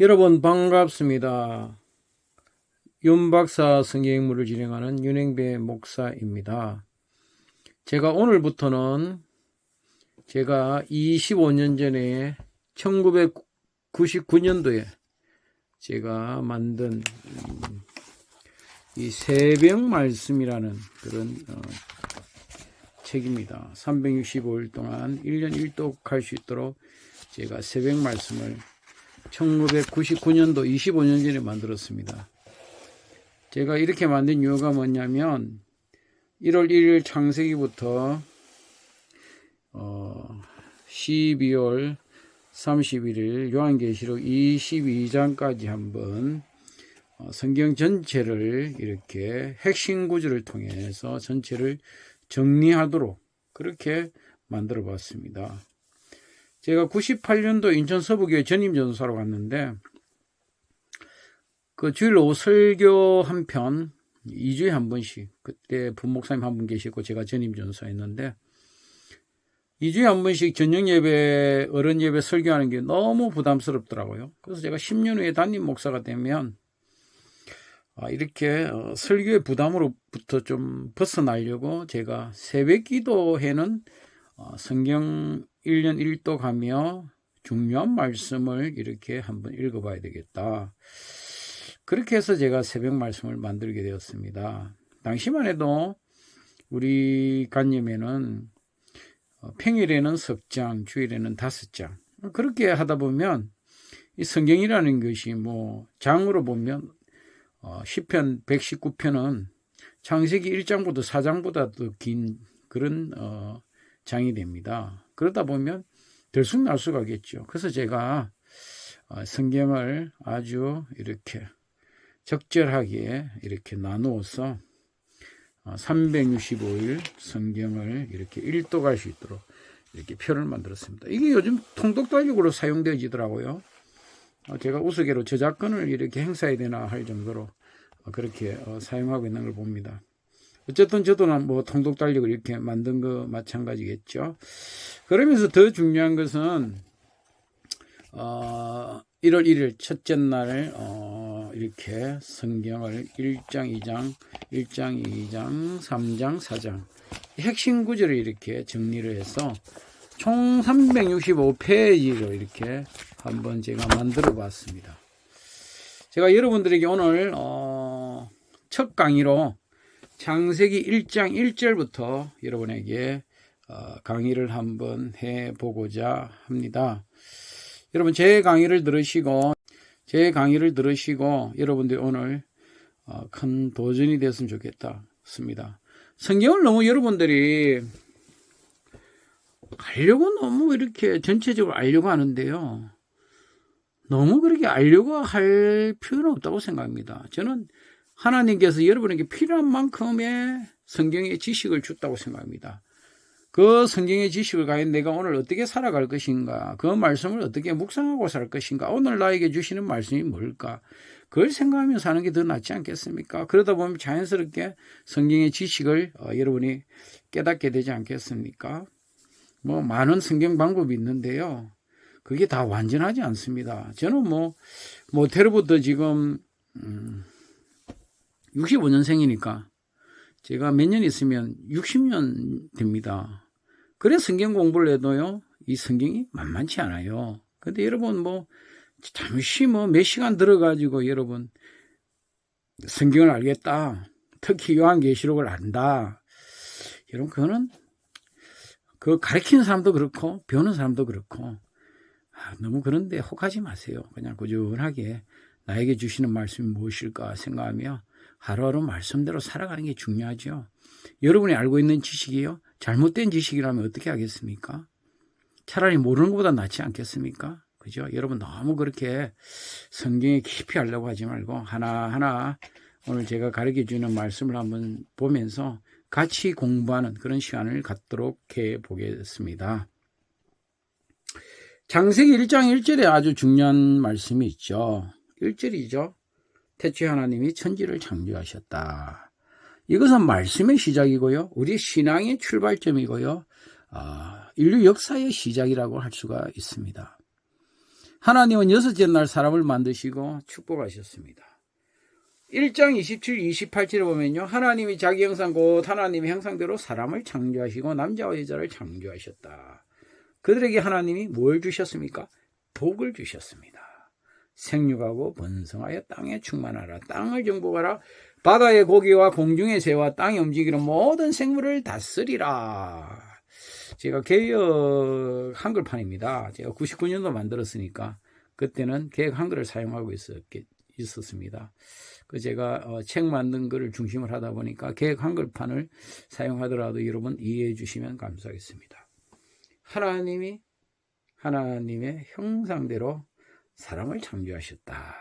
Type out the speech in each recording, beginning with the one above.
여러분 반갑습니다. 윤박사 성경인물을 진행하는 윤행배 목사입니다. 제가 오늘부터는 제가 25년 전에 1999년도에 제가 만든 이 새벽 말씀이라는 그런 책입니다. 365일 동안 1년 1독 할 수 있도록 제가 새벽 말씀을 1999년도 25년 전에 만들었습니다. 제가 이렇게 만든 이유가 뭐냐면 1월 1일 창세기부터 12월 31일 요한계시록 22장까지 한번 성경 전체를 이렇게 핵심 구절을 통해서 전체를 정리하도록 그렇게 만들어 봤습니다. 제가 98년도 인천 서부교회 전임전도사로 갔는데 그 주일 오후 설교 한 편 2주에 한 번씩, 그때 부목사님 한 분 계시고 제가 전임전도사였는데 2주에 한 번씩 저녁 예배, 어른 예배 설교하는 게 너무 부담스럽더라고요. 그래서 제가 10년 후에 담임 목사가 되면 이렇게 설교의 부담으로부터 좀 벗어나려고 제가 새벽 기도회는 성경 1년 1독하며 중요한 말씀을 이렇게 한번 읽어봐야 되겠다. 그렇게 해서 제가 새벽 말씀을 만들게 되었습니다. 당시만 해도 우리 간념에는 평일에는 석장, 주일에는 5장. 그렇게 하다 보면 이 성경이라는 것이 뭐 장으로 보면 시편 119편은 창세기 1장보다 4장보다 더 긴 그런 장이 됩니다. 그러다 보면 들쑥날쑥하겠죠. 그래서 제가 성경을 아주 이렇게 적절하게 이렇게 나누어서 365일 성경을 이렇게 일독할 수 있도록 이렇게 표를 만들었습니다. 이게 요즘 통독달력으로 사용되어지더라고요. 제가 우스개로 저작권을 이렇게 행사해야 되나 할 정도로 그렇게 사용하고 있는 걸 봅니다. 어쨌든 저도 뭐 통독달력을 이렇게 만든 거 마찬가지겠죠. 그러면서 더 중요한 것은 1월 1일 첫째 날 이렇게 성경을 1장, 2장, 1장, 2장, 3장, 4장 핵심 구절을 이렇게 정리를 해서 총 365페이지로 이렇게 한번 제가 만들어 봤습니다. 제가 여러분들에게 오늘 첫 강의로 창세기 1장 1절부터 여러분에게 강의를 한번 해보고자 합니다. 여러분 제 강의를 들으시고 여러분들이 오늘 큰 도전이 됐으면 좋겠습니다. 성경을 너무 여러분들이 알려고 너무 이렇게 전체적으로 알려고 하는데요. 너무 그렇게 알려고 할 필요는 없다고 생각합니다. 저는 하나님께서 여러분에게 필요한 만큼의 성경의 지식을 줬다고 생각합니다. 그 성경의 지식을 과연 내가 오늘 어떻게 살아갈 것인가, 그 말씀을 어떻게 묵상하고 살 것인가, 오늘 나에게 주시는 말씀이 뭘까, 그걸 생각하며 사는 게 더 낫지 않겠습니까? 그러다 보면 자연스럽게 성경의 지식을 여러분이 깨닫게 되지 않겠습니까? 뭐 많은 성경 방법이 있는데요. 그게 다 완전하지 않습니다. 저는 모태로부터 지금 65년생이니까 제가 몇 년 있으면 60년 됩니다. 그래서 성경 공부를 해도요, 이 성경이 만만치 않아요. 근데 여러분 잠시 몇 시간 들어가지고 여러분 성경을 알겠다, 특히 요한계시록을 안다, 여러분 그거는 그 가르치는 사람도 그렇고 배우는 사람도 그렇고 너무 그런데 혹하지 마세요. 그냥 꾸준하게 나에게 주시는 말씀이 무엇일까 생각하며 하루하루 말씀대로 살아가는 게 중요하죠. 여러분이 알고 있는 지식이요, 잘못된 지식이라면 어떻게 하겠습니까? 차라리 모르는 것보다 낫지 않겠습니까? 그죠? 여러분 너무 그렇게 성경에 깊이 하려고 하지 말고 하나하나 오늘 제가 가르쳐주는 말씀을 한번 보면서 같이 공부하는 그런 시간을 갖도록 해보겠습니다. 창세기 1장 1절에 아주 중요한 말씀이 있죠. 1절이죠. 태초에 하나님이 천지를 창조하셨다. 이것은 말씀의 시작이고요, 우리 신앙의 출발점이고요, 인류 역사의 시작이라고 할 수가 있습니다. 하나님은 여섯째 날 사람을 만드시고 축복하셨습니다. 1장 27, 28절에 보면요. 하나님이 자기 형상 곧 하나님의 형상대로 사람을 창조하시고 남자와 여자를 창조하셨다. 그들에게 하나님이 뭘 주셨습니까? 복을 주셨습니다. 생육하고 번성하여 땅에 충만하라. 땅을 정복하라. 바다의 고기와 공중의 새와 땅에 움직이는 모든 생물을 다스리라. 제가 개역 한글판입니다. 제가 99년도 만들었으니까 그때는 개역 한글을 사용하고 있었습니다. 제가 책 만든 거를 중심을 하다 보니까 개역 한글판을 사용하더라도 여러분 이해해 주시면 감사하겠습니다. 하나님이 하나님의 형상대로 사람을 창조하셨다.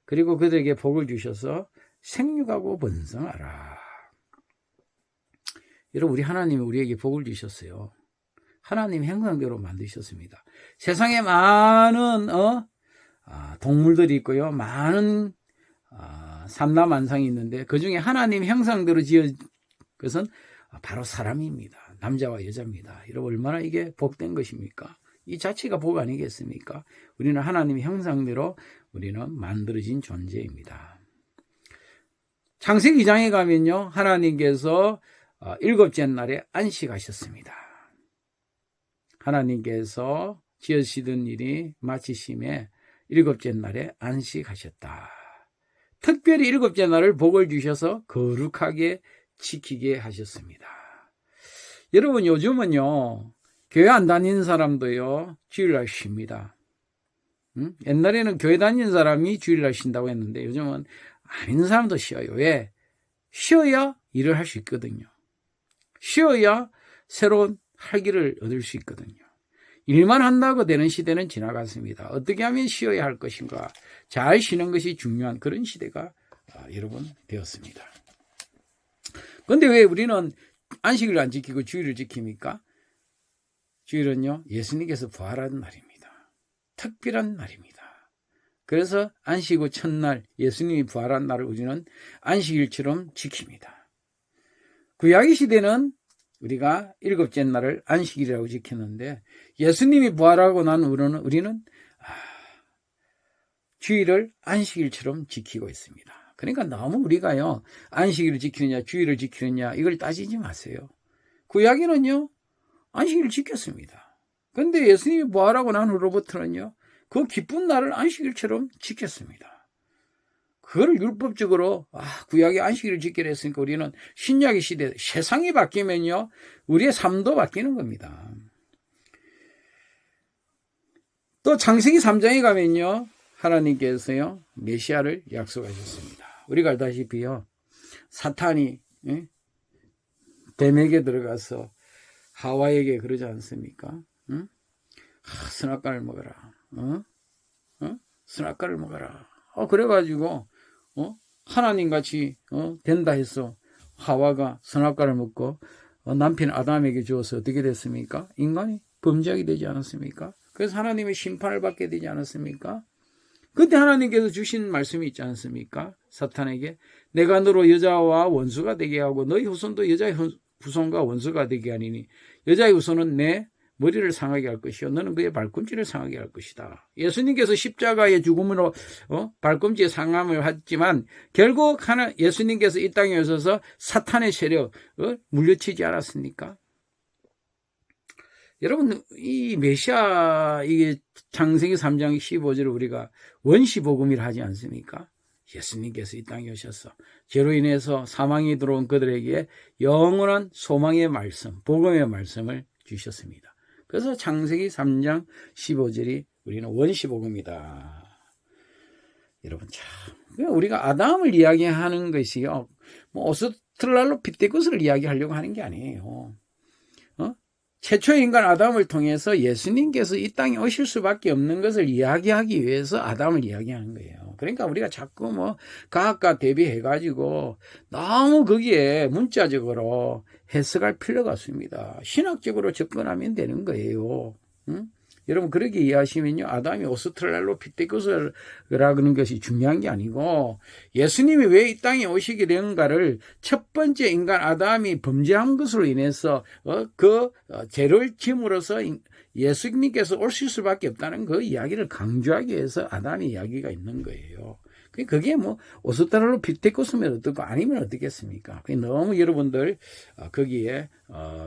그리고 그들에게 복을 주셔서 생육하고 번성하라. 여러분, 우리 하나님이 우리에게 복을 주셨어요. 하나님 형상대로 만드셨습니다. 세상에 많은 동물들이 있고요. 많은 삼라만상이 있는데 그 중에 하나님 형상대로 지은 것은 바로 사람입니다. 남자와 여자입니다. 여러분, 얼마나 이게 복된 것입니까? 이 자체가 복 아니겠습니까? 우리는 하나님의 형상대로 우리는 만들어진 존재입니다. 창세기 2장에 가면요. 하나님께서 일곱째 날에 안식하셨습니다. 하나님께서 지으시던 일이 마치심에 일곱째 날에 안식하셨다. 특별히 일곱째 날을 복을 주셔서 거룩하게 지키게 하셨습니다. 여러분, 요즘은요. 교회 안 다니는 사람도요. 주일날 쉽니다. 옛날에는 교회 다니는 사람이 주일날 쉰다고 했는데 요즘은 아닌 사람도 쉬어요. 왜? 쉬어야 일을 할 수 있거든요. 쉬어야 새로운 활기를 얻을 수 있거든요. 일만 한다고 되는 시대는 지나갔습니다. 어떻게 하면 쉬어야 할 것인가? 잘 쉬는 것이 중요한 그런 시대가 여러분 되었습니다. 그런데 왜 우리는 안식을 안 지키고 주일을 지킵니까? 주일은요, 예수님께서 부활한 날입니다. 특별한 날입니다. 그래서 안식 후 첫날 예수님이 부활한 날을 우리는 안식일처럼 지킵니다. 구약의 시대는 우리가 일곱째 날을 안식일이라고 지켰는데 예수님이 부활하고 난 후로는 우리는 주일을 안식일처럼 지키고 있습니다. 그러니까 너무 우리가요, 안식일을 지키느냐 주일을 지키느냐 이걸 따지지 마세요. 구약에는요, 안식일을 지켰습니다. 그런데 예수님이 부활하고 난 후로부터는요, 그 기쁜 날을 안식일처럼 지켰습니다. 그거를 율법적으로 구약의 안식일을 지키려 했으니까 우리는 신약의 시대, 세상이 바뀌면요, 우리의 삶도 바뀌는 겁니다. 또 창세기 3장에 가면요, 하나님께서요, 메시아를 약속하셨습니다. 우리가 알다시피요, 사탄이 뱀에게 들어가서 하와에게 그러지 않습니까? 응? 선악과를 먹어라. 선악과를 먹어라. 그래가지고 하나님같이 된다 해서 하와가 선악과를 먹고 남편 아담에게 주어서 어떻게 됐습니까? 인간이 범죄하게 되지 않았습니까? 그래서 하나님의 심판을 받게 되지 않았습니까? 그때 하나님께서 주신 말씀이 있지 않습니까? 사탄에게 내가 너로 여자와 원수가 되게 하고 너희 후손도 여자의 후손과 원수가 되게 하니니 여자의 후손은 내 머리를 상하게 할 것이요 너는 그의 발꿈치를 상하게 할 것이다. 예수님께서 십자가의 죽음으로 발꿈치에 상함을 했지만 결국 예수님께서 이 땅에 오셔서 사탄의 세력 물려치지 않았습니까? 여러분, 이 메시아, 이게 창세기 3장 15절을 우리가 원시복음이라 하지 않습니까? 예수님께서 이 땅에 오셔서 죄로 인해서 사망이 들어온 그들에게 영원한 소망의 말씀, 복음의 말씀을 주셨습니다. 그래서 창세기 3장 15절이 우리는 원시복음이다. 여러분, 참, 우리가 아담을 이야기하는 것이요, 오스트랄로 핏대굿을 이야기하려고 하는 게 아니에요. 최초의 인간 아담을 통해서 예수님께서 이 땅에 오실 수밖에 없는 것을 이야기하기 위해서 아담을 이야기하는 거예요. 그러니까 우리가 자꾸 과학과 대비해가지고 너무 거기에 문자적으로 해석할 필요가 없습니다. 신학적으로 접근하면 되는 거예요. 응? 여러분 그렇게 이해하시면요, 아담이 오스트랄로피테쿠스라는 것이 중요한 게 아니고 예수님이 왜 이 땅에 오시게 되는가를 첫 번째 인간 아담이 범죄한 것으로 인해서 죄를 짐으로써 예수님께서 오실 수밖에 없다는 그 이야기를 강조하기 위해서 아담의 이야기가 있는 거예요. 그게 뭐 오스트랄로피테쿠스면 어떻고 아니면 어떻겠습니까? 너무 여러분들 거기에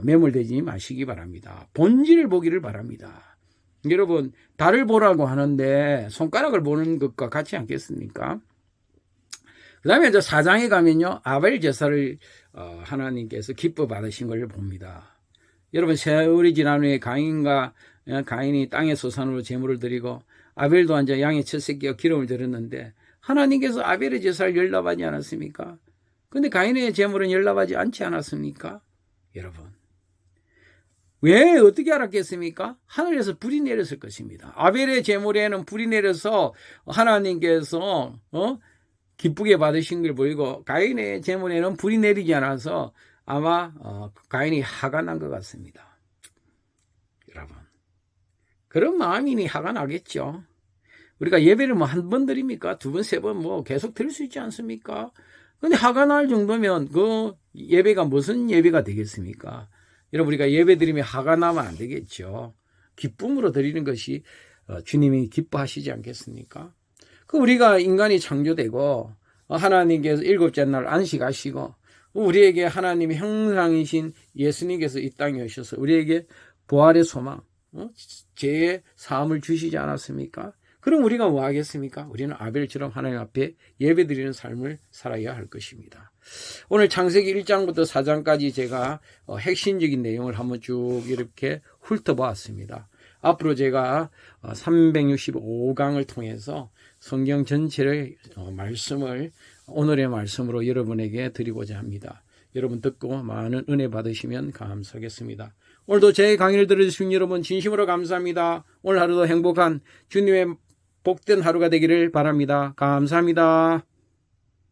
매몰되지 마시기 바랍니다. 본질을 보기를 바랍니다. 여러분 달을 보라고 하는데 손가락을 보는 것과 같지 않겠습니까? 그 다음에 이제 4장에 가면요, 아벨 제사를 하나님께서 기뻐 받으신 걸 봅니다. 여러분 세월이 지난 후에 가인이 땅의 소산으로 제물을 드리고 아벨도 이제 양의 첫 새끼와 기름을 드렸는데 하나님께서 아벨의 제사를 연락하지 않았습니까? 근데 가인의 제물은 연락하지 않지 않았습니까? 여러분 왜 어떻게 알았겠습니까? 하늘에서 불이 내렸을 것입니다. 아벨의 제물에는 불이 내려서 하나님께서 기쁘게 받으신 걸 보이고 가인의 제물에는 불이 내리지 않아서 아마 가인이 화가 난 것 같습니다. 여러분 그런 마음이니 화가 나겠죠. 우리가 예배를 뭐 한 번 드립니까? 두 번, 세 번 뭐 계속 드릴 수 있지 않습니까? 근데 화가 날 정도면 그 예배가 무슨 예배가 되겠습니까? 여러분 우리가 예배 드리면 화가 나면 안 되겠죠. 기쁨으로 드리는 것이 주님이 기뻐하시지 않겠습니까? 우리가 인간이 창조되고 하나님께서 일곱째 날 안식하시고 우리에게 하나님의 형상이신 예수님께서 이 땅에 오셔서 우리에게 부활의 소망, 죄의 사함을 주시지 않았습니까? 그럼 우리가 뭐 하겠습니까? 우리는 아벨처럼 하나님 앞에 예배드리는 삶을 살아야 할 것입니다. 오늘 창세기 1장부터 4장까지 제가 핵심적인 내용을 한번 쭉 이렇게 훑어보았습니다. 앞으로 제가 365강을 통해서 성경 전체를 말씀을 오늘의 말씀으로 여러분에게 드리고자 합니다. 여러분 듣고 많은 은혜 받으시면 감사하겠습니다. 오늘도 제 강의를 들어주신 여러분 진심으로 감사합니다. 오늘 하루도 행복한 주님의 복된 하루가 되기를 바랍니다. 감사합니다.